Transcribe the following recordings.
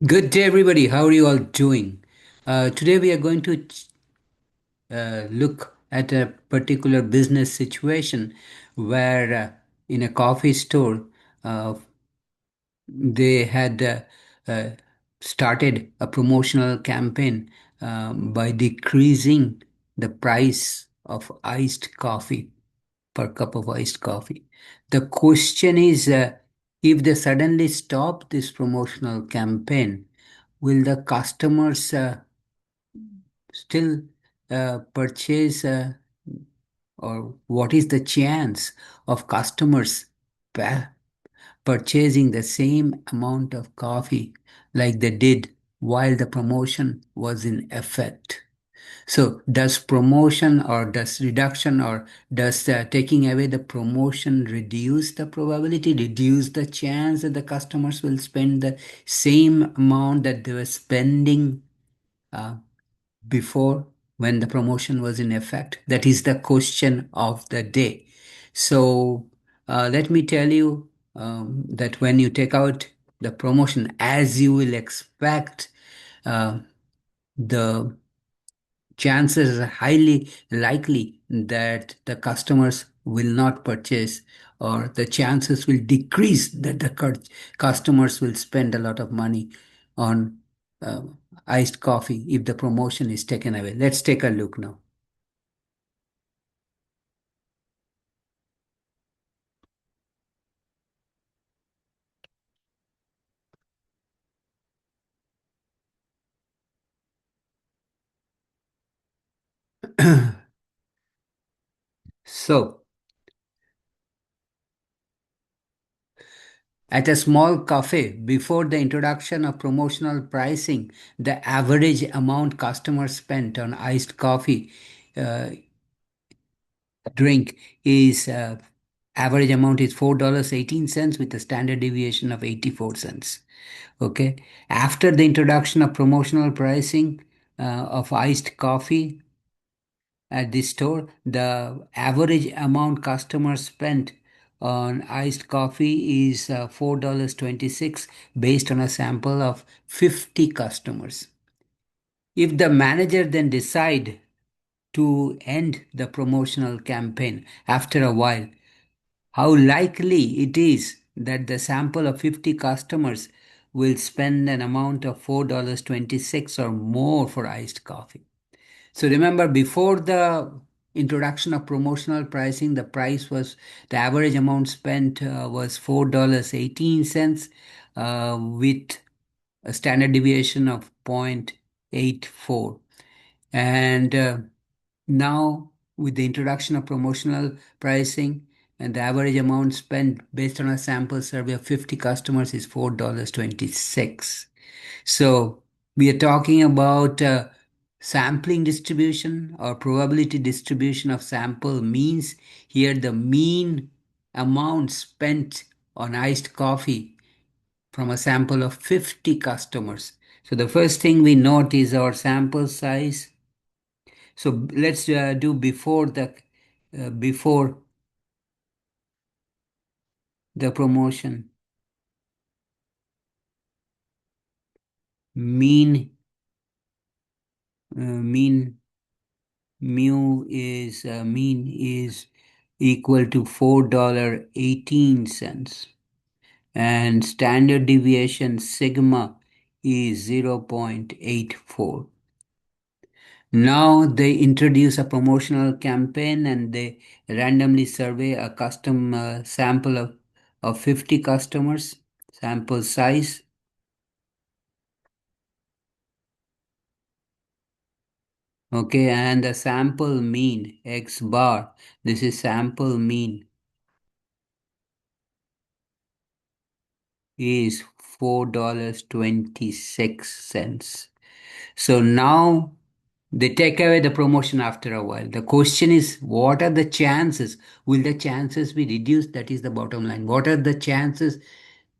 Good day, everybody. How are you all doing? Today, we are going to look at a particular business situation where, in a coffee store, uh, they had uh, started a promotional campaign by decreasing the price of iced coffee per cup of iced coffee. The question is, if they suddenly stop this promotional campaign, will the customers still purchase, or what is the chance of customers pa- purchasing the same amount of coffee like they did while the promotion was in effect? So, does promotion or does reduction or does taking away the promotion reduce the probability, reduce the chance that the customers will spend the same amount that they were spending uh, before when the promotion was in effect? That is the question of the day. So, let me tell you that when you take out the promotion, as you will expect, uh, the chances are highly likely that the customers will not purchase, or the chances will decrease that the customers will spend a lot of money on uh, iced coffee if the promotion is taken away. Let's take a look now. So, at a small cafe, before the introduction of promotional pricing, the average amount customers spent on iced coffee uh, drink is average amount is $4.18 with a standard deviation of 84 cents. Okay. After the introduction of promotional pricing of iced coffee at this store, the average amount customers spent on iced coffee is $4.26 based on a sample of 50 customers. If the manager then decide to end the promotional campaign after a while, how likely it is that the sample of 50 customers will spend an amount of $4.26 or more for iced coffee? So remember, before the introduction of promotional pricing, the average amount spent was $4.18 with a standard deviation of 0.84. And now, with the introduction of promotional pricing, and the average amount spent based on a sample survey of 50 customers is $4.26. So, we are talking about sampling distribution or probability distribution of sample means. Here, the mean amount spent on iced coffee from a sample of 50 customers. So, the first thing we note is our sample size. So let's do before the promotion. Mean mean is equal to $4.18, and standard deviation sigma is 0.84. Now they introduce a promotional campaign and they randomly survey a custom sample of 50 customers, sample size. Okay, and the sample mean X bar, this is sample mean, is $4.26. So now they take away the promotion after a while. The question is, what are the chances? Will the chances be reduced? That is the bottom line. What are the chances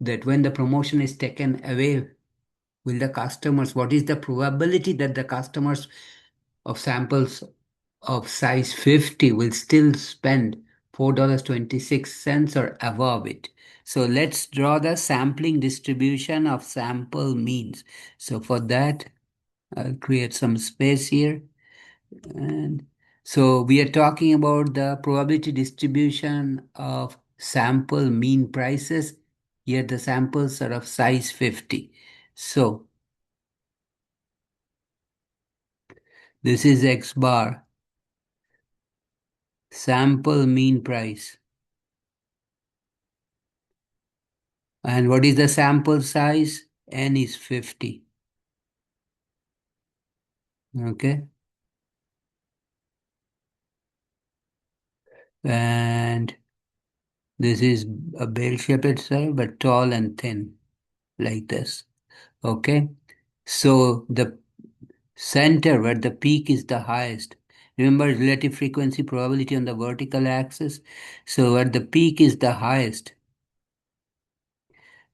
that when the promotion is taken away, will the customers, what is the probability that the customers of samples of size 50 will still spend $4.26 or above it? So let's draw the sampling distribution of sample means. So for that, I'll create some space here. And so we are talking about the probability distribution of sample mean prices. Here the samples are of size 50. So this is X bar, sample mean price. And what is the sample size? N is 50. Okay. And this is a bell-shaped curve, but tall and thin, like this. Okay. So the center where the peak is the highest. Remember relative frequency probability on the vertical axis. So where the peak is the highest,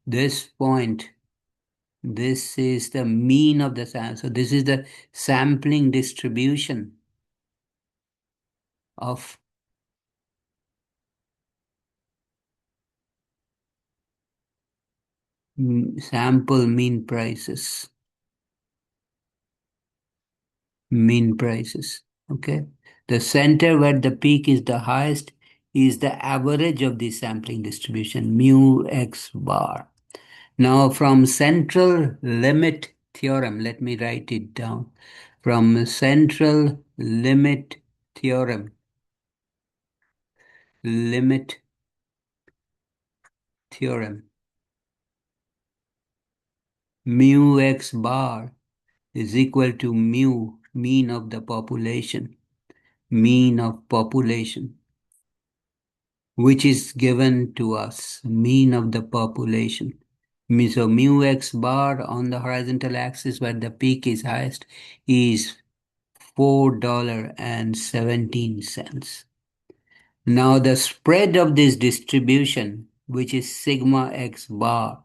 this point, this is the mean of the sample. So this is the sampling distribution of sample mean prices. Mean prices. Okay. The center where the peak is the highest is the average of the sampling distribution, mu x bar. Now, from central limit theorem, let me write it down. From central limit theorem, limit theorem, mu x bar is equal to mu, mean of the population, mean of population, which is given to us, mean of the population. So mu x bar on the horizontal axis where the peak is highest is $4.17. Now the spread of this distribution, which is sigma x bar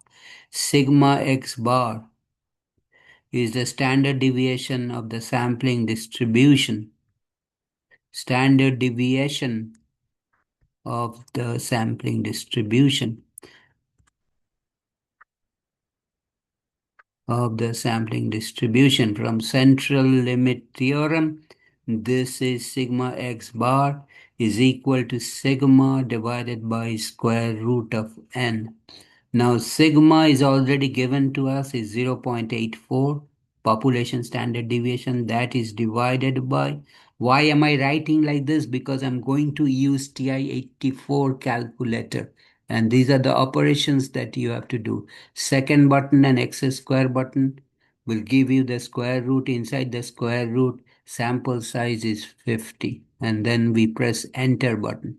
is the standard deviation of the sampling distribution, standard deviation of the sampling distribution of the sampling distribution from central limit theorem. This is sigma x bar is equal to sigma divided by square root of n. Now sigma is already given to us is 0.84 population standard deviation, that is divided by. Why am I writing like this? Because I'm going to use TI-84 calculator, and these are the operations that you have to do. Second button and x square button will give you the square root. Inside the square root, sample size is 50, and then we press enter button.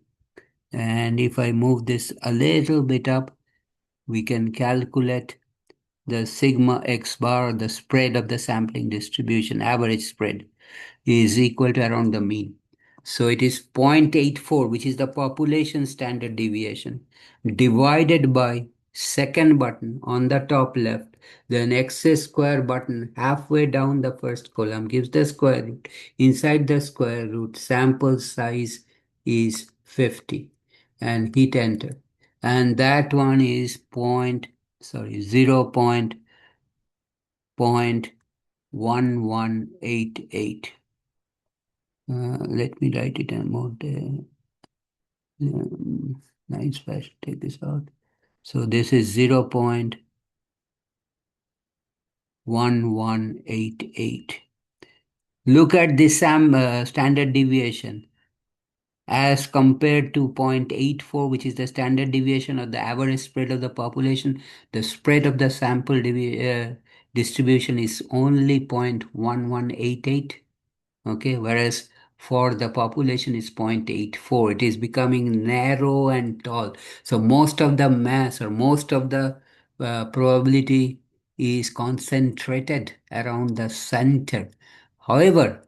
And if I move this a little bit up, we can calculate the sigma x bar, the spread of the sampling distribution, average spread, is equal to around the mean. So it is 0.84, which is the population standard deviation, divided by second button on the top left, then x square button halfway down the first column gives the square root. Inside the square root, sample size is 50, and hit enter. And that one is 0.1188. Let me write it in more. Nice flash. Take this out. So this is 0.1188. Look at this standard deviation as compared to 0.84, which is the standard deviation of the average spread of the population. The spread of the sample distribution is only 0.1188. Okay, whereas for the population is 0.84. It is becoming narrow and tall. So most of the mass or most of the probability is concentrated around the center. However,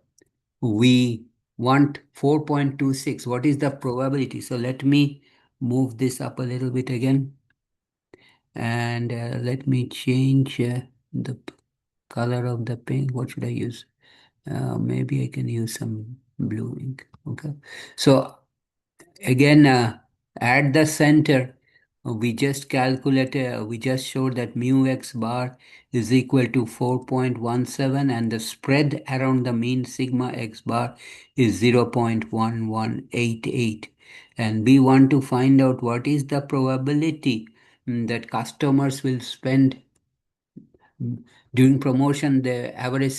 we want 4.26. What is the probability? So let me move this up a little bit again, and let me change the color of the paint. What should I use? Maybe I can use some blue ink. Okay. So again, at the center, We just showed that mu x bar is equal to 4.17 and the spread around the mean sigma x bar is 0.1188. And we want to find out what is the probability that customers will spend during promotion. The average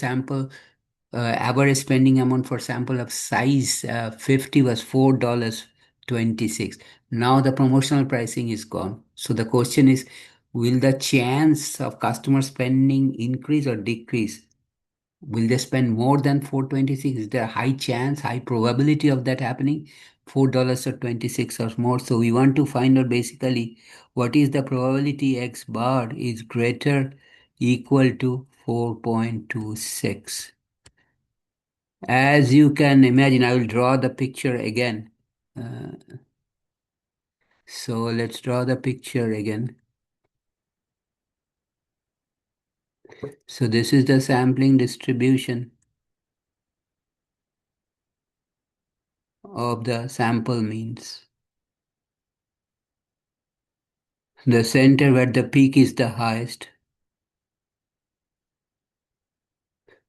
spending amount for sample of size 50 was $4.26. Now the promotional pricing is gone. So the question is, will the chance of customer spending increase or decrease? Will they spend more than 426? Is there a high chance, high probability of that happening? $4 or 26 or more. So we want to find out basically what is the probability X bar is greater equal to 4.26. As you can imagine, I will draw the picture again. Uh, so let's draw the picture again. So this is the sampling distribution of the sample means. The center where the peak is the highest.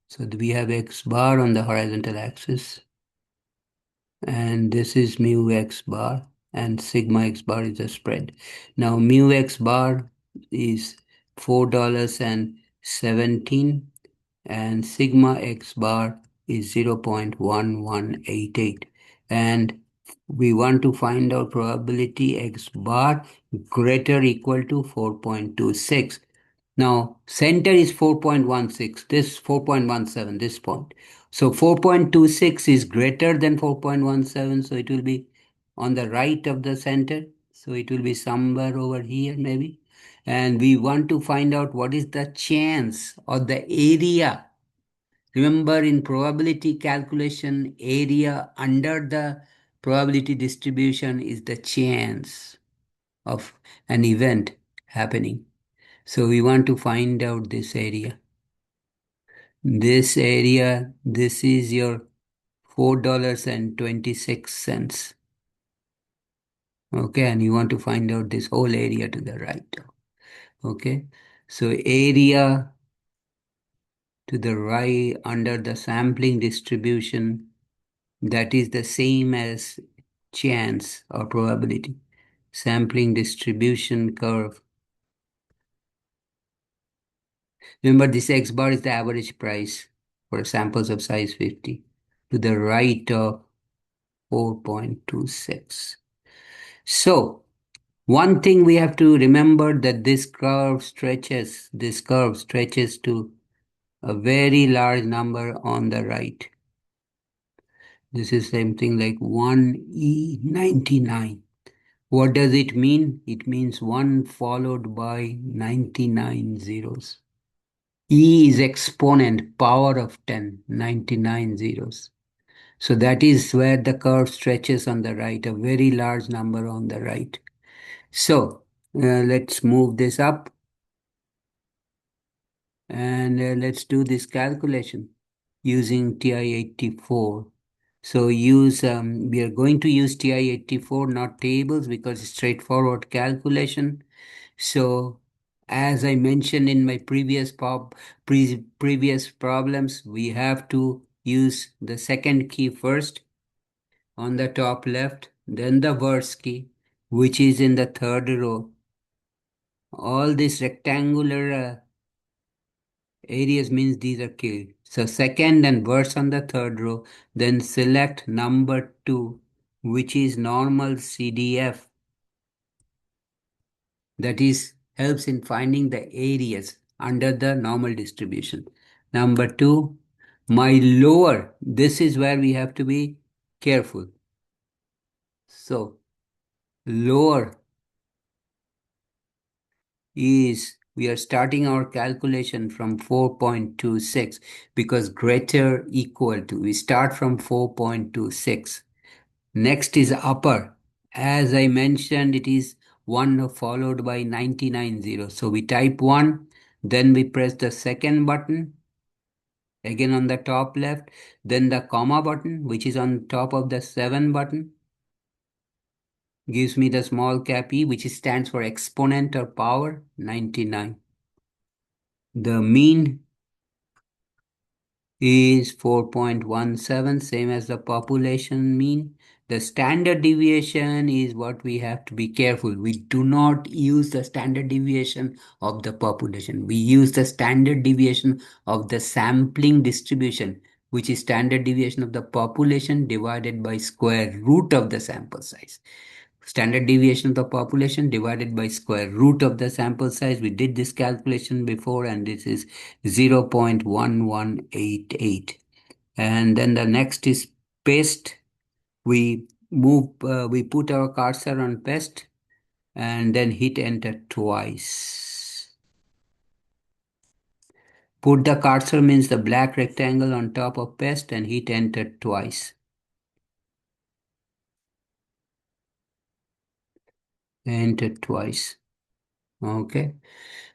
So we have X bar on the horizontal axis, and this is mu X bar, and sigma X bar is the spread. Now mu X bar is $4.17 and sigma X bar is 0.1188. And we want to find out probability X bar greater or equal to 4.26. Now, center is 4.16, this 4.17, this point. So 4.26 is greater than 4.17, so it will be on the right of the center. So it will be somewhere over here maybe. And we want to find out what is the chance or the area. Remember, in probability calculation, area under the probability distribution is the chance of an event happening. So we want to find out this area. This area, this is your $4.26. Okay, and you want to find out this whole area to the right. Okay, so area to the right under the sampling distribution, that is the same as chance or probability. Sampling distribution curve. Remember, this X bar is the average price for samples of size 50 to the right of 4.26. So, one thing we have to remember that this curve stretches to a very large number on the right. This is something like 1E99. What does it mean? It means 1 followed by 99 zeros. E is exponent, power of 10, 99 zeros. So that is where the curve stretches on the right, a very large number on the right. So let's move this up and let's do this calculation using TI-84. So we are going to use TI-84, not tables, because it's straightforward calculation. So as I mentioned in my previous problems, we have to use the second key first on the top left, then the verse key, which is in the third row. All these rectangular areas means these are key. So second and verse on the third row, then select number 2, which is normal CDF. That is helps in finding the areas under the normal distribution. Number 2, my lower, this is where we have to be careful. So lower is we are starting our calculation from 4.26 because greater equal to, we start from 4.26. Next is upper. As I mentioned, it is 1 followed by 99 zeros. So we type 1, then we press the second button, again on the top left, then the comma button, which is on top of the 7 button. gives me the small cap E, which stands for exponent or power, 99. The mean is 4.17, same as the population mean. The standard deviation is what we have to be careful. We do not use the standard deviation of the population. We use the standard deviation of the sampling distribution, which is standard deviation of the population divided by square root of the sample size. Standard deviation of the population divided by square root of the sample size. We did this calculation before, and this is 0.1188. And then the next is paste. We put our cursor on paste and then hit enter twice. Put the cursor means the black rectangle on top of paste and hit enter twice. Enter twice. Okay.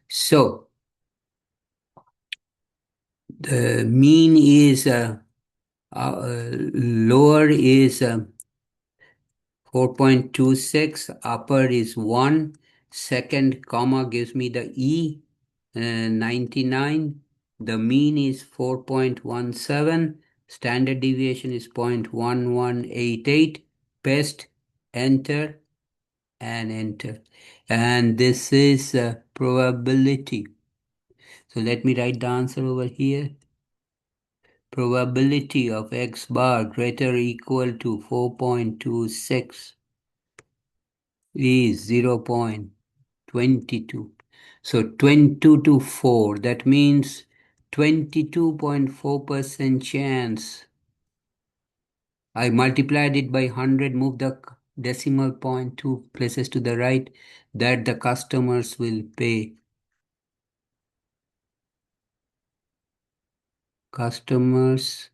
So the mean is lower is 4.26, upper is 1, second comma gives me the E, 99, the mean is 4.17, standard deviation is 0.1188, paste, enter, and enter. And this is probability. So let me write the answer over here. Probability of x bar greater or equal to 4.26 is 0.22. So 22 to 4, that means 22.4% chance. I multiplied it by 100, moved the decimal point 2 places to the right, that the customers will pay. Customers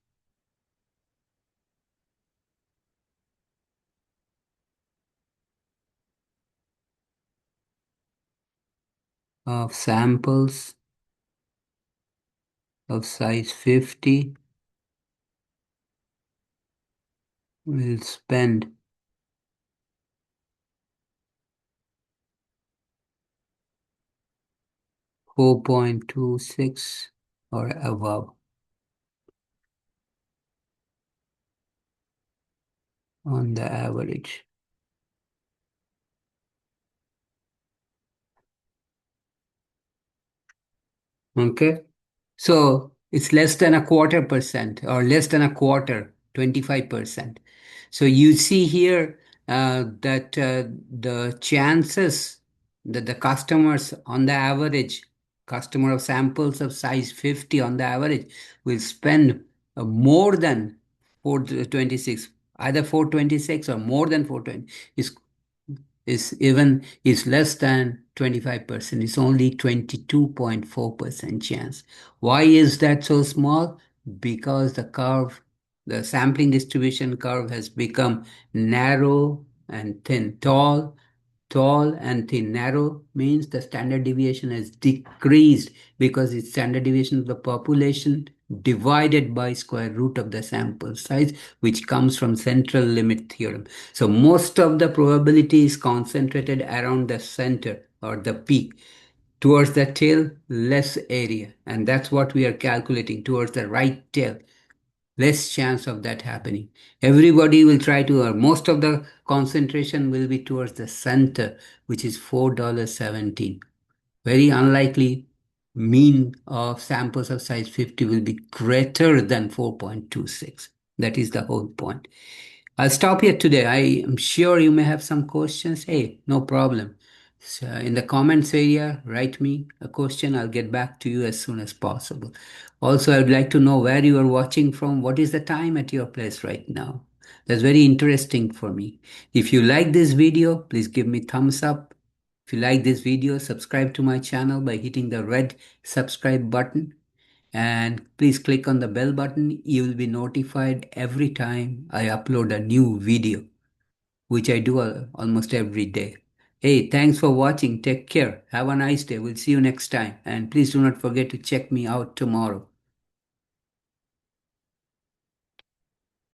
of samples of size 50 will spend 4.26 or above on the average. Okay. So it's less than a quarter percent or less than a quarter, 25%. So you see here that the chances that the customers on the average, customer of samples of size 50 on the average will spend more than 426, either 426 or more than 420 is less than 25%. It's only 22.4% chance. Why is that so small? Because the sampling distribution curve has become narrow and thin. Tall and thin. Narrow means the standard deviation has decreased because it's standard deviation of the population divided by square root of the sample size, which comes from central limit theorem. So most of the probability is concentrated around the center or the peak. Towards the tail, less area. And that's what we are calculating towards the right tail. Less chance of that happening. Everybody will try to, or most of the concentration will be towards the center, which is $4.17. Very unlikely mean of samples of size 50 will be greater than 4.26. That is the whole point. I'll stop here today. I am sure you may have some questions. Hey, no problem. So in the comments area, write me a question. I'll get back to you as soon as possible. Also, I'd like to know where you are watching from. What is the time at your place right now? That's very interesting for me. If you like this video, please give me thumbs up. If you like this video, subscribe to my channel by hitting the red subscribe button. And please click on the bell button. You will be notified every time I upload a new video, which I do almost every day. Hey, thanks for watching. Take care. Have a nice day. We'll see you next time. And please do not forget to check me out tomorrow.